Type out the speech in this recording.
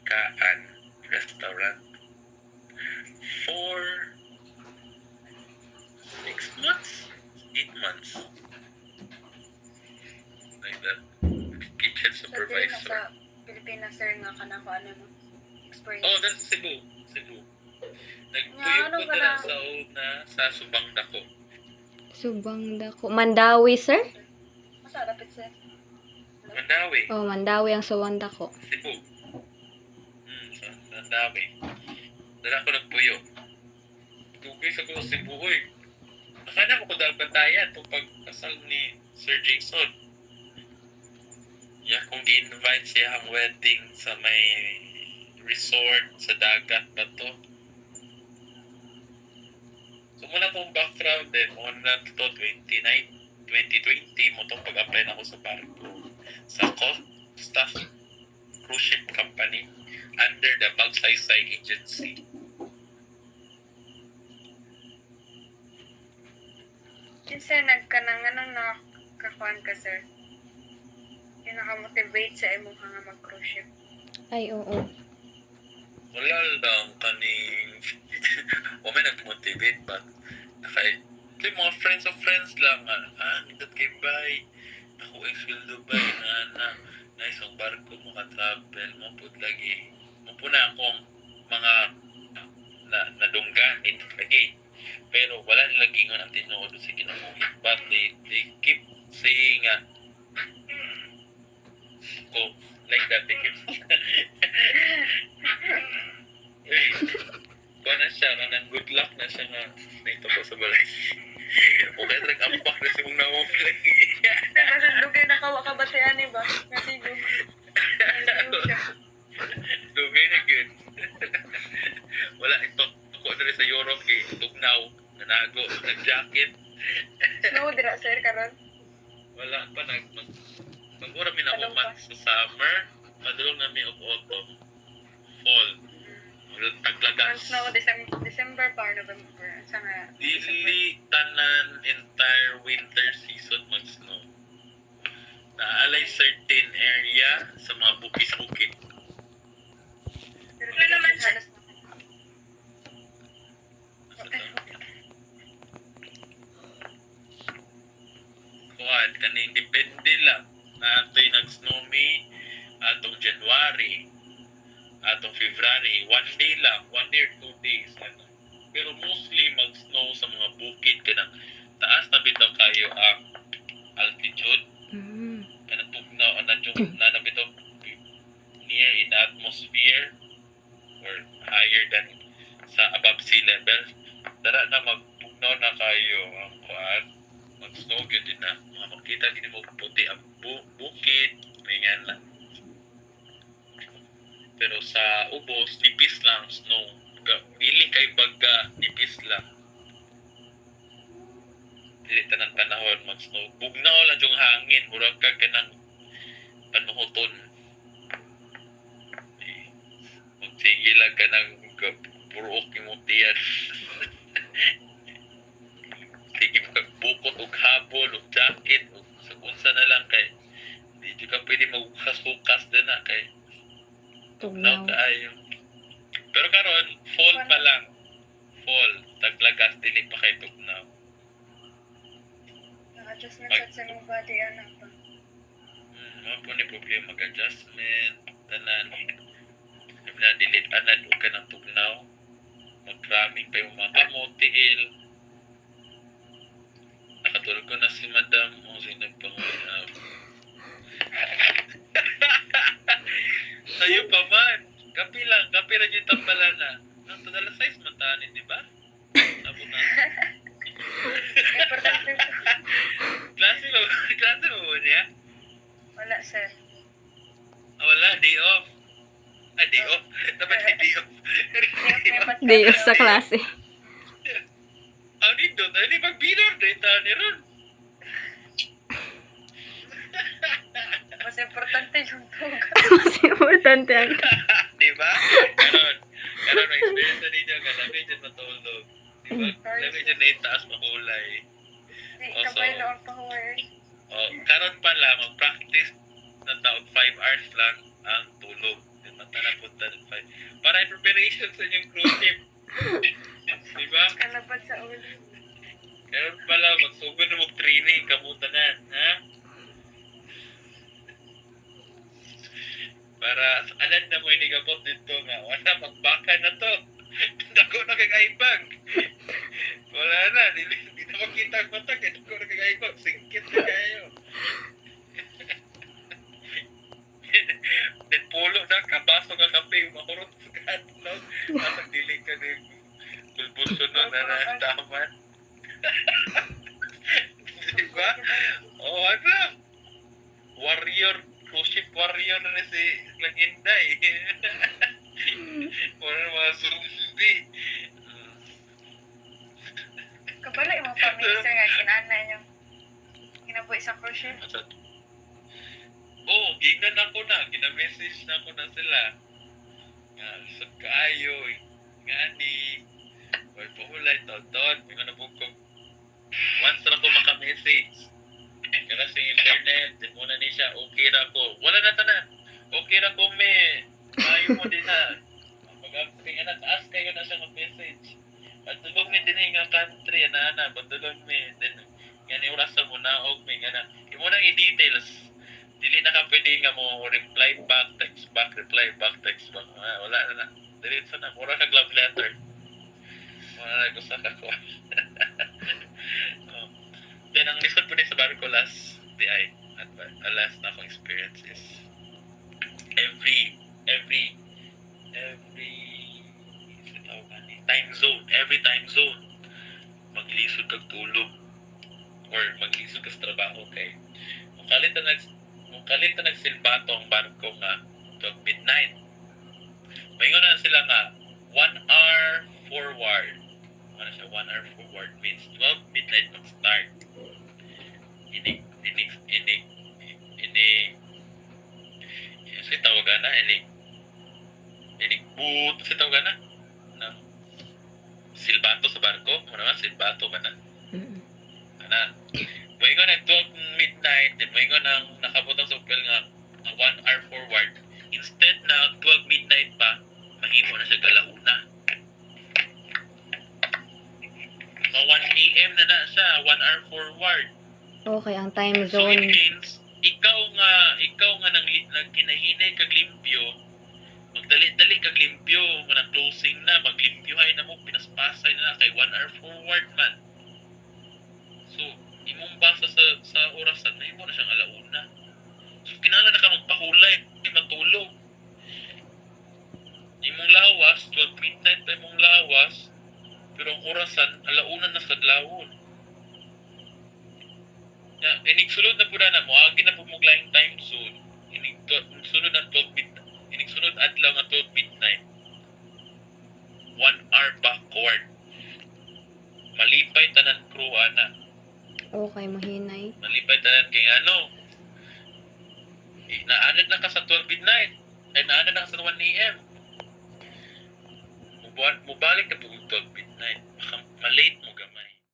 Kaan Restaurant for 6 months, 8 months. Like that. Kitchen Sa supervisor. Pilipinas, sir, nga ka na ko ano mo? Experience. Oh, that's Cebu. Nagpuyog Nga, ano ko ka na na? sa una sa Subang Dako. Subang Dako. Mandawi, sir? Masa dapat, sir? Mandawi. Oh, Mandawi ang Subang Dako. Cebu. Sa Mandawi. Dala ko nagpuyog. Tugay sa ko Cebu, oy. Nakana mo ko dahil bantayan itong pagkasal ni Sir Jason. Kung di-invite siya ang wedding sa may resort sa dagat ba to. So muna kong background din, muna to 2020 mo itong pag-apply na ako sa barko. Sa Costa Cruise Ship Company under the Magsaysay Agency. Sir, nagkanang nakakuan ka, sir? Yung nakamotivate sa imo nga mag-cruise ship. Ay, oo. Wala lang kaning may nag-motivate ba kay mga friends of friends lang nindot kay bay ako will Dubai na isang barko mga travel mo pud lagi mo na akong mga nadungganin lagi pero wala nilang gingon ang tinuod sa kinabuhi but they keep saying ko like that they keep hey, kuha na siya, good luck na siya nga naito ko sa balay. Okay, trag-ampak na siya mong namong lagi. Kasi lugay na kawakabatian ba? Nasigo. Lugay na good. Wala, ito. Ako na rin sa Europe kay Tugnaw, nanago, nag-jacket. No, dira, sir, karon. Wala pa, mag-ura mi na months sa summer, madulong namin of autumn, fall. Taglagas. No, December pa or November. Sa nga. Dili tanan entire winter season mag-snow. Naalay certain area sa mga bukid-bukid. Pero ano naman, sir? Kuwan, kaning depende lang. Natoy nag-snow May, atong January, atong February, 1 day lang, 1 day or 2 days. Pero mostly mag-snow sa mga bukid kanang taas na bitaw kayo ang altitude. Kanang tugnaw na bitaw near in the atmosphere or higher than sa above sea level. Dara na magtugnaw na kayo ang kuan, mag-snow gyud din na. Mga makita gid mo puti ang bukid, ganyan lang. Pero sa ubos, nipis lang snow. Dili kay baga, nipis lang. Dili tanang panahon mag-snow. Bugnaw lang yung hangin. Murag ka ng panuhoton. Magsigila ka ng buruok yung mutiyan. Sige mo kagbukot o habol o jacket o sa na lang kay hindi ka pwede maghukas-hukas din na kay tugnaw kaayo. Pero karon fall pa lang. Fall, taglagas dili pa kay tugnaw. Adjustment sa mong body anak pa. Mga po ni problema mag-adjustment, tanan. Sabi na dili anad o ka ng tugnaw. Magraming pa yung mga kamotihil. Nakatulog ko na si Madam o si nagpangunaw. Tayo pa man. Kapi lang yung tambalan na. Nang tadala size man tanin, di ba? Sabot na. Klase mo niya? Wala, sir. Wala, day off. Day off. Dapat may day off. Day off sa klase. Ano doon? Ano magbinor? Day tahan ni Ron. Mas importante yung tuga. Mas importante ang... Diba? Karon may experience na ninyo ka. Labi dyan matulog. Diba? Labi dyan na itaas makulay. Kapay na ang power. Karon pa lang, mag-practice ng taon 5 hours lang ang tulog. Mata na punta para preparation sa inyong cruise ship. Diba? Kalabat sa ulo. Kaya pala, magsugod na mag-training, kamutanan, ha? Para, alam na mo, inigabot dito nga, wala, magbaka na to. Dako na kagaibag. Wala na, hindi na makita ang mata, kaya dako na kagaibag, singkit na kayo. Then pulo na, kabaso ka kape, mahurot sa katlog, nasa dilig ka na yung bulbuso nun na nataman. Diba? Oo, ano? Warrior, cruise ship warrior na si Laginday. Wala mga zombie. Kabala yung mga pamilya nga kinanay niyo. Kinabuhi sa cruise ship. Oo, gingan ako na. Gina-message na ako na sila. Nga, lusot kaayo. Nga ni. Or pahulay, tawad. May mga nabukog. Once na ako maka-message. Kaya sa internet, din muna ni siya, okay na ko. Wala na tanan. Okay na ko, me. Ayaw mo din na. Pag-amping na, taas kayo na siya mag-message. At tulog mi din nga country, na, bandulog mi. Then, nga ni orasan mo na, og mi, nga na. Yung muna i-details. Dili na ka pwede nga mo reply back, text back, reply back, text back. Wala na. Dili sa na. Mura ka love letter. Wala na gusto ka ko. Then, ang lisod po din sa barko last day, last na akong experience is every every time zone, maglisod kag tulog or maglisod ka sa trabaho kay kalit na nagsilbato ang barko nga to midnight. Mayroon na sila nga 1 hour forward. Ano siya, 1 hour forward means 12 midnight mag-start. Inig si tawagan na, inig boot si tawagan na ng silbato sa barko. Ano naman, silbato ka na. Ana, mayroon na 12 midnight, then mayroon na nakabutang sa upel nga 1 hour forward. Instead na 12 midnight pa, mahimo na siya galauna. Mga 1 AM na siya, 1 hour forward. Okay, ang time So it zone. means, ikaw nga nang kinahinay kag limpyo, magdali-dali kag limpyo, manang closing na, maglimpyohay na mo, pinaspasay na kay 1 hour forward man. So, imong basa sa orasan na imo na siyang alauna. So, kinala na ka magpahulay, matulog. Imong lawas, 12 midnight pa imong lawas, pero ang orasan, alauna na sa lawon. Inig sulod na po na mo, agi na po mong time zone. Inig sunod ng 12 midnight. Inig sunod adlaw nga 12 midnight. 1 hour backward. Malipay tanan crew ana. Okay, mahinay. Malipay tanan kay ano. Naanad na ka sa 12 midnight. Ay naanad na ka sa 1 AM. Mubalik na po 12 midnight. Malate